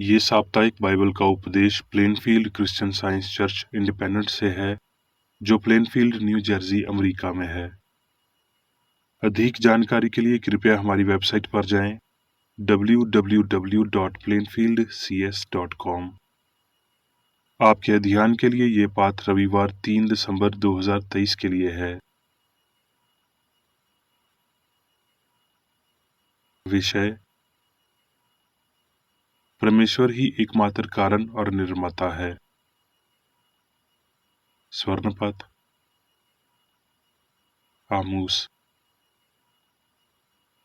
ये साप्ताहिक बाइबल का उपदेश Plainfield Christian science church independent से है, जो प्लेनफील्ड, न्यू जर्सी, अमेरिका में है। अधिक जानकारी के लिए कृपया हमारी वेबसाइट पर जाएं www.plainfieldcs.com। आपके ध्यान के लिए ये पाठ रविवार 3 दिसंबर 2023 के लिए है। विषय: परमेश्वर ही एकमात्र कारण और निर्माता है। स्वर्णपद आमोस।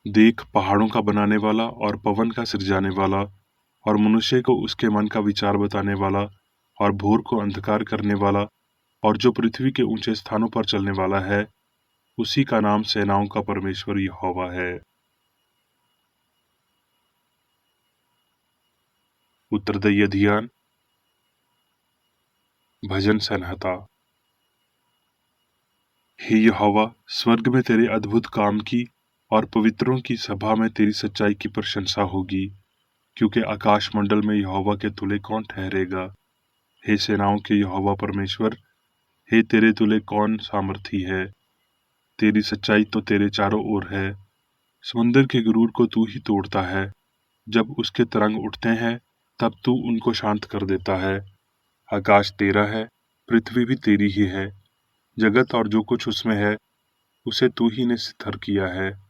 देख, पहाड़ों का बनाने वाला और पवन का सिरजाने वाला और मनुष्य को उसके मन का विचार बताने वाला और भोर को अंधकार करने वाला और जो पृथ्वी के ऊंचे स्थानों पर चलने वाला है, उसी का नाम सेनाओं का परमेश्वर यहोवा है। उत्तरदायी ध्यान। भजन संहिता। हे यहोवा, स्वर्ग में तेरे अद्भुत काम की और पवित्रों की सभा में तेरी सच्चाई की प्रशंसा होगी, क्योंकि आकाश मंडल में यहोवा के तुल्य कौन ठहरेगा। हे सेनाओं के यहोवा परमेश्वर, हे तेरे तुल्य कौन सामर्थी है। तेरी सच्चाई तो तेरे चारों ओर है। समुद्र के गरूर को तू ही तोड़ता है। जब उसके तरंग उठते हैं, तब तू उनको शांत कर देता है। आकाश तेरा है, पृथ्वी भी तेरी ही है। जगत और जो कुछ उसमें है, उसे तू ही ने स्थिर किया है।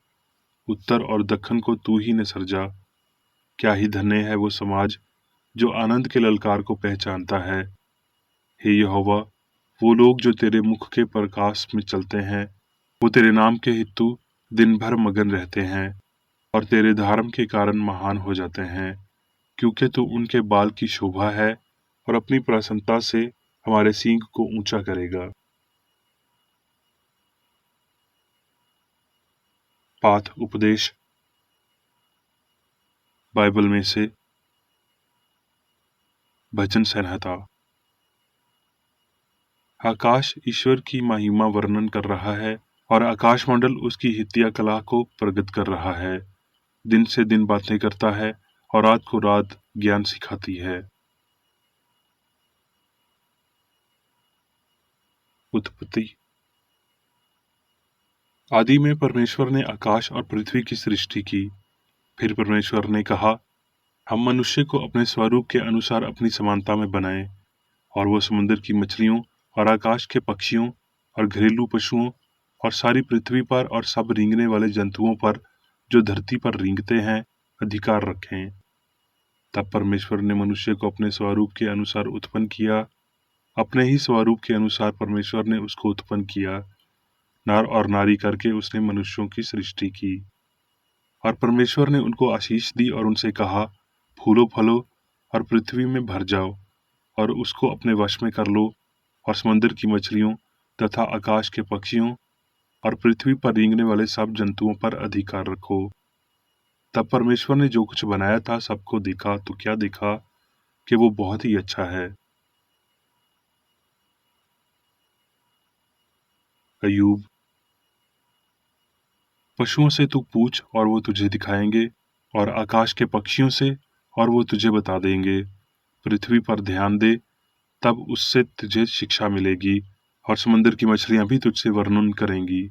उत्तर और दक्षिण को तू ही ने सृजा। क्या ही धन्य है वो समाज जो आनंद के ललकार को पहचानता है। हे यहोवा, वो लोग जो तेरे मुख के प्रकाश में चलते हैं, वो तेरे नाम के हेतु दिन भर मगन रहते हैं और तेरे धर्म के कारण महान हो जाते हैं, क्योंकि तू उनके बाल की शोभा है और अपनी प्रसन्नता से हमारे सींग को ऊंचा करेगा। पाठ उपदेश बाइबल में से। भजन संहिता। आकाश ईश्वर की महिमा वर्णन कर रहा है और आकाशमंडल उसकी हित्या कला को प्रकट कर रहा है। दिन से दिन बातें करता है और रात को रात ज्ञान सिखाती है। उत्पत्ति। आदि में परमेश्वर ने आकाश और पृथ्वी की सृष्टि की। फिर परमेश्वर ने कहा, हम मनुष्य को अपने स्वरूप के अनुसार अपनी समानता में बनाएं, और वो समुद्र की मछलियों और आकाश के पक्षियों और घरेलू पशुओं और सारी पृथ्वी पर और सब रेंगने वाले जंतुओं पर जो धरती पर रेंगते हैं अधिकार रखें। तब परमेश्वर ने मनुष्य को अपने स्वरूप के अनुसार उत्पन्न किया। अपने ही स्वरूप के अनुसार परमेश्वर ने उसको उत्पन्न किया। नर और नारी करके उसने मनुष्यों की सृष्टि की। और परमेश्वर ने उनको आशीष दी और उनसे कहा, फूलो फलो और पृथ्वी में भर जाओ और उसको अपने वश में कर लो, और समुद्र की मछलियों तथा आकाश के पक्षियों और पृथ्वी पर रेंगने वाले सब जंतुओं पर अधिकार रखो। तब परमेश्वर ने जो कुछ बनाया था सबको देखा तो क्या देखा कि वो बहुत ही अच्छा है। अय्यूब। पशुओं से तू पूछ और वो तुझे दिखाएंगे, और आकाश के पक्षियों से और वो तुझे बता देंगे। पृथ्वी पर ध्यान दे, तब उससे तुझे शिक्षा मिलेगी, और समुद्र की मछलियां भी तुझसे वर्णन करेंगी।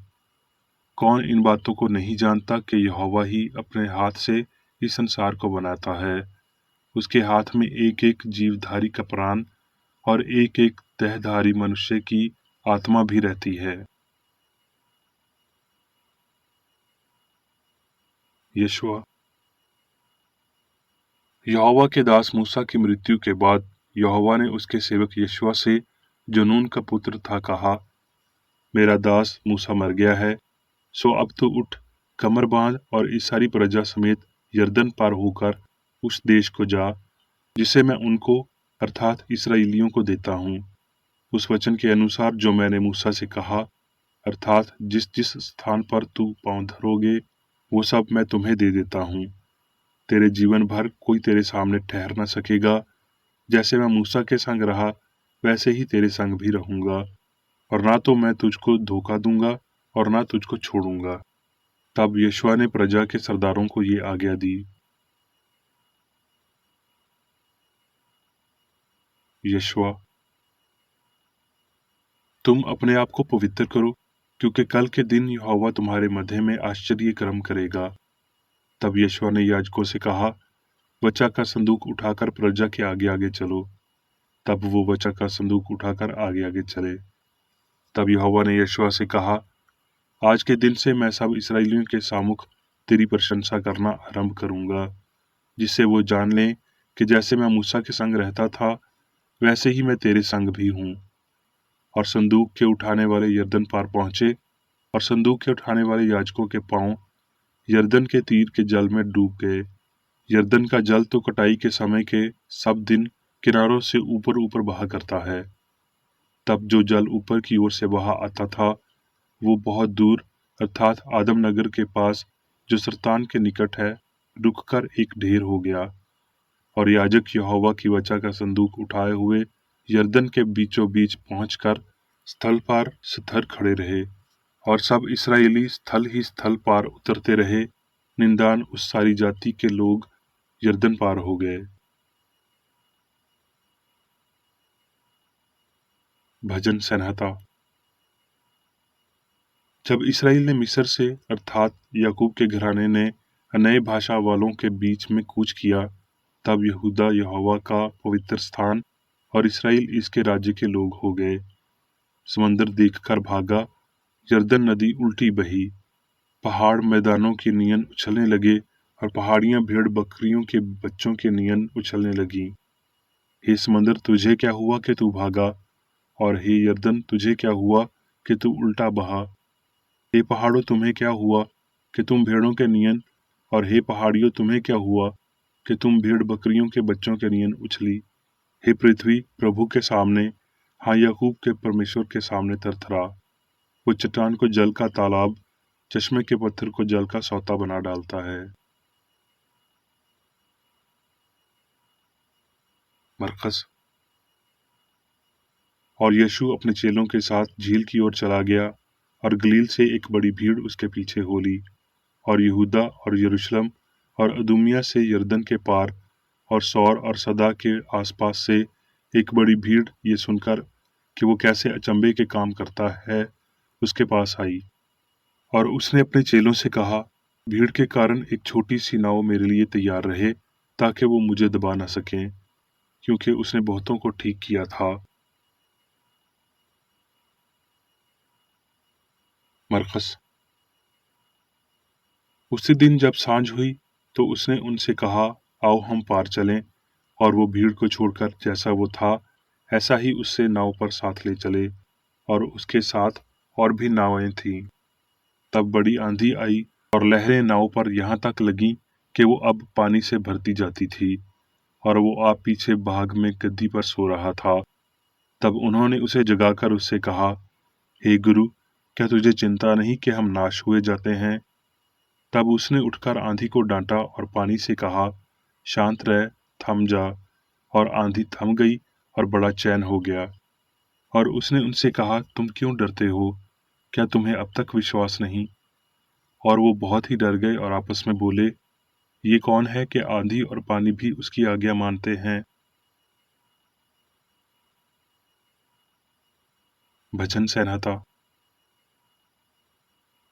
कौन इन बातों को नहीं जानता कि यहोवा ही अपने हाथ से इस संसार को बनाता है। उसके हाथ में एक एक जीवधारी का प्राण और एक एक देहधारी मनुष्य की आत्मा भी रहती है। यशुआ। यहोवा के दास मूसा की मृत्यु के बाद यहोवा ने उसके सेवक यशुआ से, जो नून का पुत्र था, कहा, मेरा दास मूसा मर गया है, सो अब तो उठ, कमर बांध और इस सारी प्रजा समेत यरदन पार होकर उस देश को जा जिसे मैं उनको अर्थात इस्राएलियों को देता हूँ। उस वचन के अनुसार जो मैंने मूसा से कहा, अर्थात जिस जिस स्थान पर तू पाँव धरोगे वो सब मैं तुम्हें दे देता हूँ। तेरे जीवन भर कोई तेरे सामने ठहर न सकेगा। जैसे मैं मूसा के संग रहा वैसे ही तेरे संग भी रहूंगा, और ना तो मैं तुझको धोखा दूंगा और ना तुझको छोड़ूंगा। तब यहोशू ने प्रजा के सरदारों को ये आज्ञा दी। यशवा, तुम अपने आप को पवित्र करो, क्योंकि कल के दिन यहोवा तुम्हारे मध्य में आश्चर्य कर्म करेगा। तब यशवा ने याजकों से कहा, वचा का संदूक उठाकर प्रजा के आगे आगे चलो। तब वो वचा का संदूक उठाकर आगे आगे चले। तब यहोवा ने यशवा से कहा, आज के दिन से मैं सब इसराइलियों के सामुख तेरी प्रशंसा करना आरंभ करूंगा, जिससे वो जान लें कि जैसे मैं मूसा के संग रहता था, वैसे ही मैं तेरे संग भी हूँ। और संदूक के उठाने वाले यरदन पार पहुंचे, और संदूक के उठाने वाले याजकों के पांव यरदन के तीर के जल में डूब गए। यरदन का जल तो कटाई के समय के सब दिन किनारों से ऊपर ऊपर बहा करता है। तब जो जल ऊपर की ओर से बहा आता था, वो बहुत दूर अर्थात आदम नगर के पास, जो सरतान के निकट है, रुककर एक ढेर हो गया। और याजक यहोवा की वचा का संदूक उठाए हुए यरदन के बीचों बीच पहुंचकर स्थल पार स्थिर खड़े रहे, और सब इसराइली स्थल ही स्थल पार उतरते रहे। निंदान उस सारी जाति के लोग यरदन पार हो गए। भजन संहिता। जब इसराइल ने मिस्र से अर्थात याकूब के घराने ने नए भाषा वालों के बीच में कूच किया, तब यहूदा यहोवा का पवित्र स्थान और इसराइल इसके राज्य के लोग हो गए। समंदर देखकर भागा, यरदन नदी उल्टी बही, पहाड़ मैदानों के नियन उछलने लगे, और पहाड़ियां भेड़ बकरियों के बच्चों के नियन उछलने लगी। हे समंदर, तुझे क्या हुआ कि तू भागा, और हे यरदन, तुझे क्या हुआ कि तू उल्टा बहा। हे पहाड़ों, तुम्हें क्या हुआ कि तुम भेड़ों के नियन, और हे पहाड़ियों, तुम्हें क्या हुआ कि तुम भेड़ बकरियों के बच्चों के नियन उछली। हे पृथ्वी प्रभु के सामने, हाँ याकूब के परमेश्वर के सामने थरथरा। वो चट्टान को जल का तालाब, चश्मे के पत्थर को जल का सौता बना डालता है। मरकस। और यीशु अपने चेलों के साथ झील की ओर चला गया, और गलील से एक बड़ी भीड़ उसके पीछे हो ली। और यहूदा और यरूशलेम और अदुमिया से यरदन के पार और सौर और सदा के आसपास से एक बड़ी भीड़ ये सुनकर कि वो कैसे अचंभे के काम करता है, उसके पास आई। और उसने अपने चेलों से कहा, भीड़ के कारण एक छोटी सी नाव मेरे लिए तैयार रहे, ताकि वो मुझे दबा न सकें, क्योंकि उसने बहुतों को ठीक किया था। मरकस। उसी दिन जब सांझ हुई, तो उसने उनसे कहा, आओ हम पार चलें। और वो भीड़ को छोड़कर जैसा वो था ऐसा ही उससे नाव पर साथ ले चले, और उसके साथ और भी नावें थीं। तब बड़ी आंधी आई, और लहरें नाव पर यहाँ तक लगीं कि वो अब पानी से भरती जाती थी, और वो आप पीछे भाग में गद्दी पर सो रहा था। तब उन्होंने उसे जगाकर उससे कहा, हे गुरु, क्या तुझे चिंता नहीं कि हम नाश हुए जाते हैं? तब उसने उठकर आंधी को डांटा और पानी से कहा, शांत रह, थम जा। और आंधी थम गई, और बड़ा चैन हो गया। और उसने उनसे कहा, तुम क्यों डरते हो? क्या तुम्हें अब तक विश्वास नहीं? और वो बहुत ही डर गए और आपस में बोले, ये कौन है कि आंधी और पानी भी उसकी आज्ञा मानते हैं? भजन संहिता।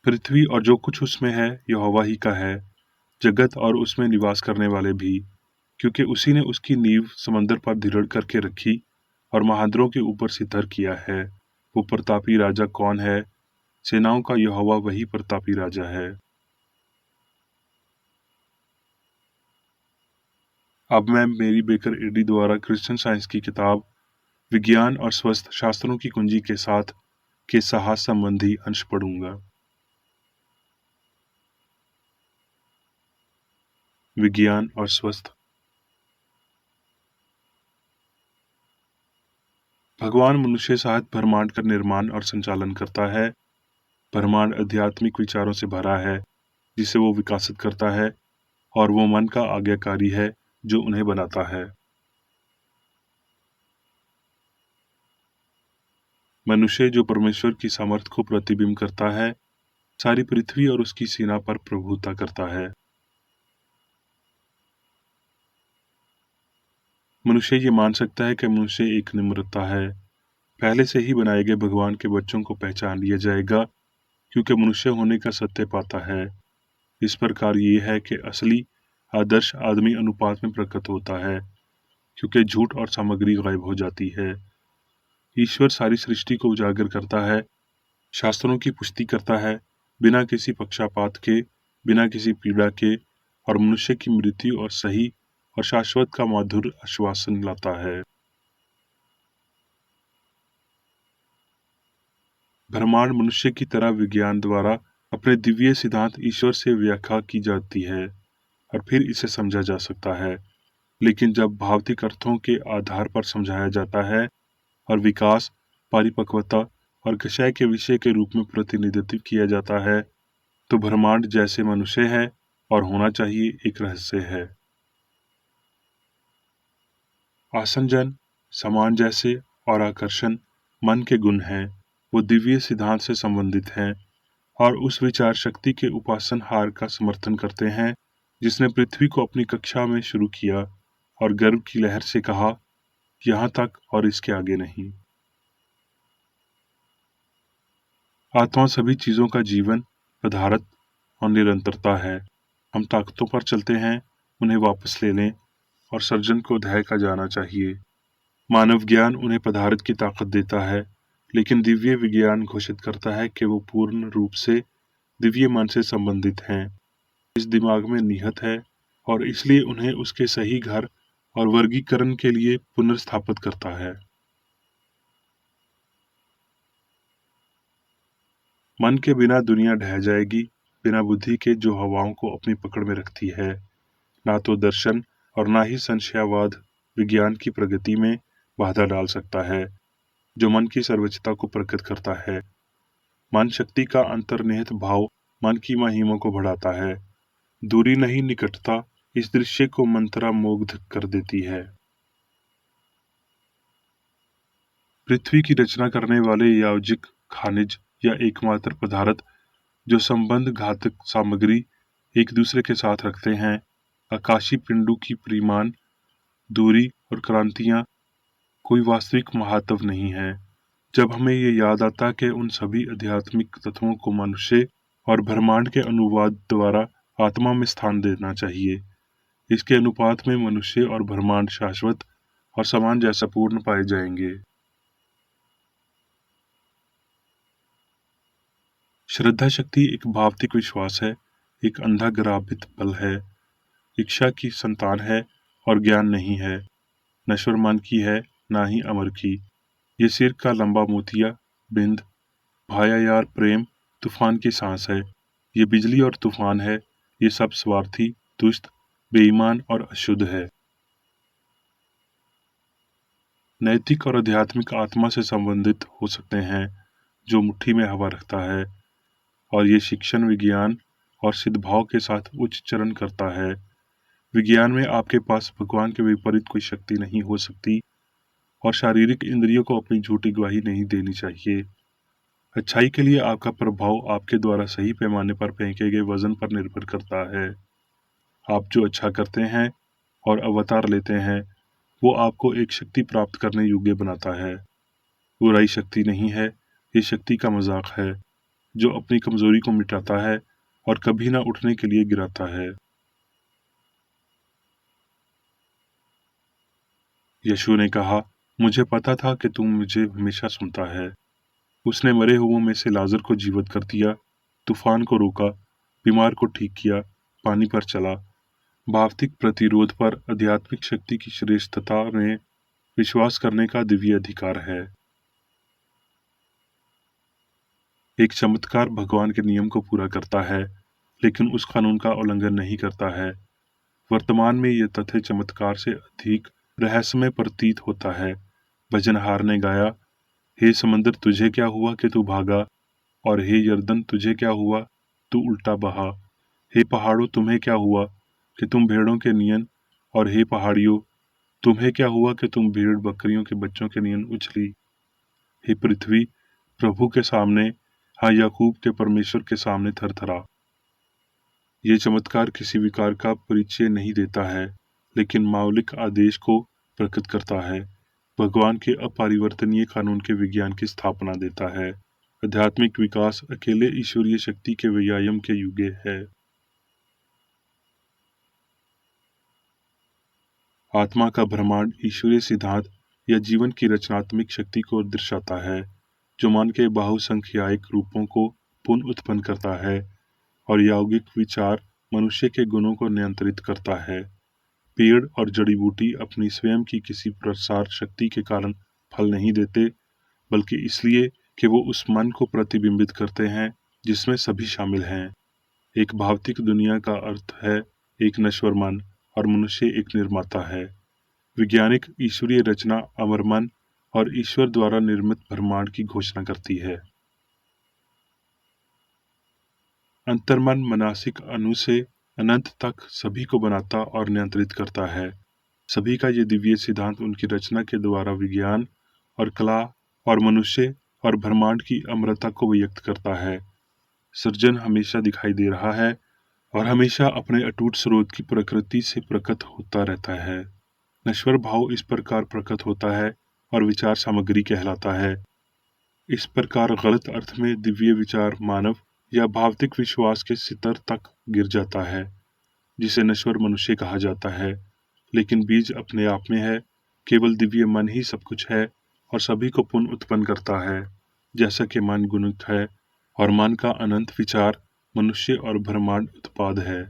पृथ्वी और जो कुछ उसमें है यहोवा ही का है, जगत और उसमें निवास करने वाले भी, क्योंकि उसी ने उसकी नींव समंदर पर दृढ़ करके रखी, और महाद्रों के ऊपर सितर किया है। वो प्रतापी राजा कौन है? सेनाओं का यहोवा वही प्रतापी राजा है। अब मैं मेरी बेकर एडी द्वारा क्रिश्चियन साइंस की किताब विज्ञान और स्वस्थ शास्त्रों की कुंजी के साथ के साहस संबंधी अंश पढ़ूंगा। विज्ञान और स्वस्थ। भगवान मनुष्य साथ ब्रह्मांड का निर्माण और संचालन करता है। ब्रह्मांड आध्यात्मिक विचारों से भरा है, जिसे वो विकसित करता है, और वो मन का आज्ञाकारी है जो उन्हें बनाता है। मनुष्य जो परमेश्वर की सामर्थ को प्रतिबिंब करता है, सारी पृथ्वी और उसकी सीमा पर प्रभुता करता है। मनुष्य ये मान सकता है कि मनुष्य एक निम्रता है। पहले से ही बनाए गए भगवान के बच्चों को पहचान लिया जाएगा, क्योंकि मनुष्य होने का सत्य पाता है। इस प्रकार ये है कि असली आदर्श आदमी अनुपात में प्रकट होता है, क्योंकि झूठ और सामग्री गायब हो जाती है। ईश्वर सारी सृष्टि को उजागर करता है, शास्त्रों की पुष्टि करता है, बिना किसी पक्षपात के, बिना किसी पीड़ा के, और मनुष्य की मृत्यु और सही और शाश्वत का मधुर आश्वासन लाता है। ब्रह्मांड मनुष्य की तरह विज्ञान द्वारा अपने दिव्य सिद्धांत ईश्वर से व्याख्या की जाती है और फिर इसे समझा जा सकता है। लेकिन जब भौतिक अर्थों के आधार पर समझाया जाता है और विकास, परिपक्वता और क्षय के विषय के रूप में प्रतिनिधित्व किया जाता है, तो ब्रह्मांड जैसे मनुष्य है और होना चाहिए एक रहस्य है। आसंजन, समान जैसे और आकर्षण मन के गुण हैं। वो दिव्य सिद्धांत से संबंधित हैं और उस विचार शक्ति के उपासनहार का समर्थन करते हैं जिसने पृथ्वी को अपनी कक्षा में शुरू किया और गर्व की लहर से कहा, यहाँ तक और इसके आगे नहीं। आत्मा सभी चीजों का जीवन, पदार्थ और निरंतरता है। हम ताकतों पर चलते हैं, उन्हें वापस ले लें और सर्जन को ध्येय का जाना चाहिए। मानव ज्ञान उन्हें पदार्थ की ताकत देता है, लेकिन दिव्य विज्ञान घोषित करता है कि वो पूर्ण रूप से दिव्य मन से संबंधित हैं, इस दिमाग में निहित है और इसलिए उन्हें उसके सही घर और वर्गीकरण के लिए पुनर्स्थापित करता है। मन के बिना दुनिया ढह जाएगी, बिना बुद्धि के जो हवाओं को अपनी पकड़ में रखती है। ना तो दर्शन और ना ही संशयवाद विज्ञान की प्रगति में बाधा डाल सकता है, जो मन की सर्वोच्चता को प्रकट करता है। मन शक्ति का अंतर्निहित भाव मन की महिमा को बढ़ाता है। दूरी नहीं, निकटता इस दृश्य को मंत्रमुग्ध कर देती है। पृथ्वी की रचना करने वाले यावजिक खनिज या एकमात्र पदार्थ जो संबंध घातक सामग्री एक दूसरे के साथ रखते हैं, आकाशीय पिंडों की परिमाण, दूरी और क्रांतियां कोई वास्तविक महत्व नहीं है। जब हमें ये याद आता कि उन सभी आध्यात्मिक तत्वों को मनुष्य और ब्रह्मांड के अनुवाद द्वारा आत्मा में स्थान देना चाहिए, इसके अनुपात में मनुष्य और ब्रह्मांड शाश्वत और समान जैसा पूर्ण पाए जाएंगे। श्रद्धा शक्ति एक भावतिक विश्वास है, एक अंधा ग्राभित बल है, इच्छा की संतान है और ज्ञान नहीं है, नश्वर मन की है ना ही अमर की। ये सिर का लंबा मोतिया बिंद भाया यार प्रेम तूफान की सांस है। ये बिजली और तूफान है। ये सब स्वार्थी, दुष्ट, बेईमान और अशुद्ध है। नैतिक और आध्यात्मिक आत्मा से संबंधित हो सकते हैं, जो मुट्ठी में हवा रखता है, और ये शिक्षण विज्ञान और सिद्धभाव के साथ उच्च चरण करता है। विज्ञान में आपके पास भगवान के विपरीत कोई शक्ति नहीं हो सकती और शारीरिक इंद्रियों को अपनी झूठी गवाही नहीं देनी चाहिए। अच्छाई के लिए आपका प्रभाव आपके द्वारा सही पैमाने पर फेंके गए वजन पर निर्भर करता है। आप जो अच्छा करते हैं और अवतार लेते हैं, वो आपको एक शक्ति प्राप्त करने योग्य बनाता है। बुराई शक्ति नहीं है, ये शक्ति का मजाक है, जो अपनी कमजोरी को मिटाता है और कभी ना उठने के लिए गिराता है। यीशु ने कहा, मुझे पता था कि तुम मुझे हमेशा सुनता है। उसने मरे हुओं में से लाजर को जीवित कर दिया, तूफान को रोका, बीमार को ठीक किया, पानी पर चला। भावतिक प्रतिरोध पर आध्यात्मिक शक्ति की श्रेष्ठता में विश्वास करने का दिव्य अधिकार है। एक चमत्कार भगवान के नियम को पूरा करता है, लेकिन उस कानून का उल्लंघन नहीं करता है। वर्तमान में यह तथ्य चमत्कार से अधिक रहस्यमय प्रतीत होता है। भजनहार ने गाया, हे समंदर तुझे क्या हुआ कि तू भागा, और हे यर्दन तुझे क्या हुआ तू उल्टा बहा। हे पहाड़ों तुम्हें क्या हुआ कि तुम भेड़ों के नियन, और हे पहाड़ियों तुम्हें क्या हुआ कि तुम भेड़ बकरियों के बच्चों के नियन उछली। हे पृथ्वी प्रभु के सामने, हाँ याकूब के परमेश्वर के सामने थरथरा। ये चमत्कार किसी विकार का परिचय नहीं देता है, लेकिन मौलिक आदेश को प्रकट करता है, भगवान के अपरिवर्तनीय कानून के विज्ञान की स्थापना देता है। आध्यात्मिक विकास अकेले ईश्वरीय शक्ति के व्यायाम के युगे है। आत्मा का ब्रह्मांड ईश्वरीय सिद्धांत या जीवन की रचनात्मक शक्ति को दर्शाता है, जो मन के बहुसंख्याक रूपों को पुनः उत्पन्न करता है और यौगिक विचार मनुष्य के गुणों को नियंत्रित करता है। पेड़ और जड़ी बूटी अपनी स्वयं की किसी प्रसार शक्ति के कारण फल नहीं देते, बल्कि इसलिए कि वो उस मन को प्रतिबिंबित करते हैं जिसमें सभी शामिल हैं। एक भौतिक दुनिया का अर्थ है एक नश्वर मन और मनुष्य एक निर्माता है। वैज्ञानिक ईश्वरीय रचना अमर मन और ईश्वर द्वारा निर्मित ब्रह्मांड की घोषणा करती है। अंतर्मन मनासिक अणु से अनंत तक सभी को बनाता और नियंत्रित करता है। सभी का ये दिव्य सिद्धांत उनकी रचना के द्वारा विज्ञान और कला और मनुष्य और ब्रह्मांड की अमरता को व्यक्त करता है। सृजन हमेशा दिखाई दे रहा है और हमेशा अपने अटूट स्रोत की प्रकृति से प्रकट होता रहता है। नश्वर भाव इस प्रकार प्रकट होता है और विचार सामग्री कहलाता है। इस प्रकार गलत अर्थ में दिव्य विचार मानव या भौतिक विश्वास के स्तर तक गिर जाता है, जिसे नश्वर मनुष्य कहा जाता है। लेकिन बीज अपने आप में है, केवल दिव्य मन ही सब कुछ है और सभी को पुनः उत्पन्न करता है, जैसा कि मन गुणित है और मन का अनंत विचार मनुष्य और ब्रह्मांड उत्पाद है।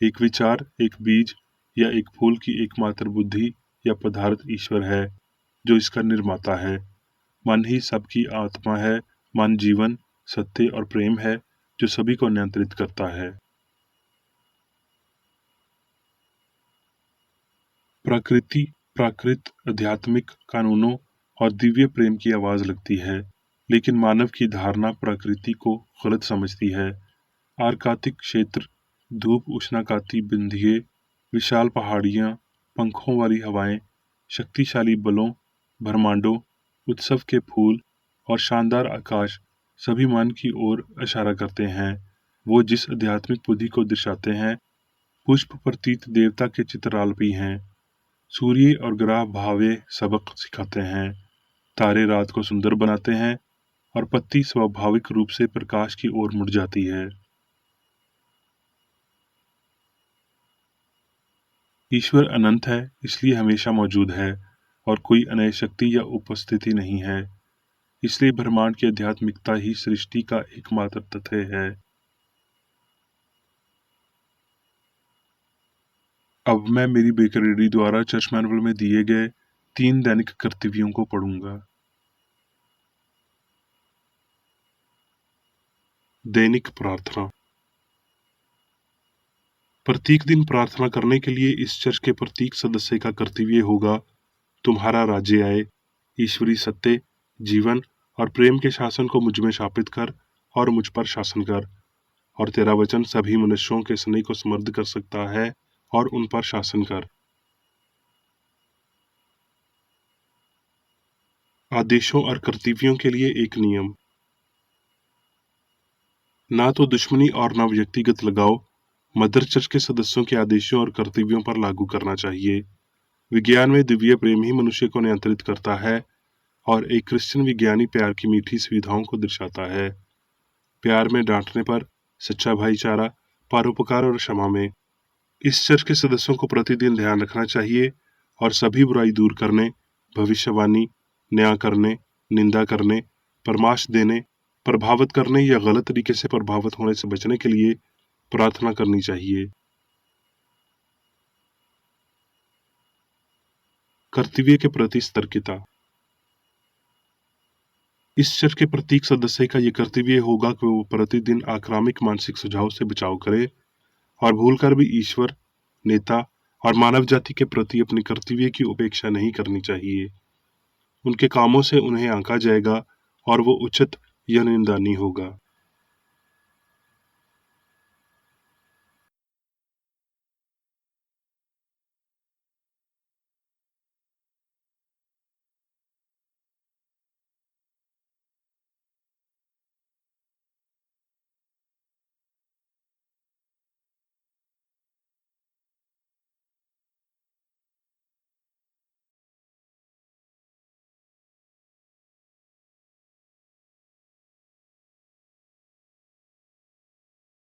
एक विचार, एक बीज या एक फूल की एकमात्र बुद्धि या पदार्थ ईश्वर है, जो इसका निर्माता है। मन ही सबकी आत्मा है। मन जीवन, सत्य और प्रेम है, जो सभी को नियंत्रित करता है। प्रकृति प्राकृत आध्यात्मिक कानूनों और दिव्य प्रेम की आवाज लगती है, लेकिन मानव की धारणा प्रकृति को गलत समझती है। आर्कातिक क्षेत्र, धूप उष्णकाती बिंदिये, विशाल पहाड़ियां, पंखों वाली हवाएं, शक्तिशाली बलों, ब्रह्मांडों, उत्सव के फूल और शानदार आकाश सभी मन की ओर इशारा करते हैं। वो जिस आध्यात्मिक बुद्धि को दर्शाते हैं। पुष्प प्रतीत देवता के चित्रालपी हैं। सूर्य और ग्रह भावे सबक सिखाते हैं। तारे रात को सुंदर बनाते हैं और पत्ती स्वाभाविक रूप से प्रकाश की ओर मुड़ जाती है। ईश्वर अनंत है, इसलिए हमेशा मौजूद है और कोई अनय शक्ति या उपस्थिति नहीं है। इसलिए ब्रह्मांड की आध्यात्मिकता ही सृष्टि का एकमात्र तथ्य है। अब मैं मेरी बेकरेडी द्वारा चर्च मैनुअल में दिए गए 3 दैनिक कर्तव्यों को पढ़ूंगा। दैनिक प्रार्थना। प्रत्येक दिन प्रार्थना करने के लिए इस चर्च के प्रत्येक सदस्य का कर्तव्य होगा, तुम्हारा राज्य आए, ईश्वरी सत्य, जीवन और प्रेम के शासन को मुझ में स्थापित कर और मुझ पर शासन कर, और तेरा वचन सभी मनुष्यों के स्नेह को समृद्ध कर सकता है और उन पर शासन कर। आदेशों और कर्तव्यों के लिए एक नियम। ना तो दुश्मनी और ना व्यक्तिगत लगाव मदर चर्च के सदस्यों के आदेशों और कर्तव्यों पर लागू करना चाहिए। विज्ञान में दिव्य प्रेम ही मनुष्य को नियंत्रित करता है और एक क्रिश्चियन विज्ञानी प्यार की मीठी सुविधाओं को दर्शाता है। प्यार में डांटने पर, सच्चा भाईचारा, परोपकार और क्षमा में। इस चर्च के सदस्यों को प्रतिदिन ध्यान रखना चाहिए और सभी बुराई दूर करने, भविष्यवाणी, न्याय करने, निंदा करने, परामर्श देने, प्रभावित करने या गलत तरीके से प्रभावित होने से बचने के लिए प्रार्थना करनी चाहिए। कर्तव्य के प्रति सतर्कता। इस चर्च के प्रत्येक सदस्य का यह कर्तव्य होगा कि वो प्रतिदिन आक्रामक मानसिक सुझाव से बचाव करे और भूलकर भी ईश्वर, नेता और मानव जाति के प्रति अपने कर्तव्य की उपेक्षा नहीं करनी चाहिए। उनके कामों से उन्हें आंका जाएगा और वो उचित या निंदनीय होगा।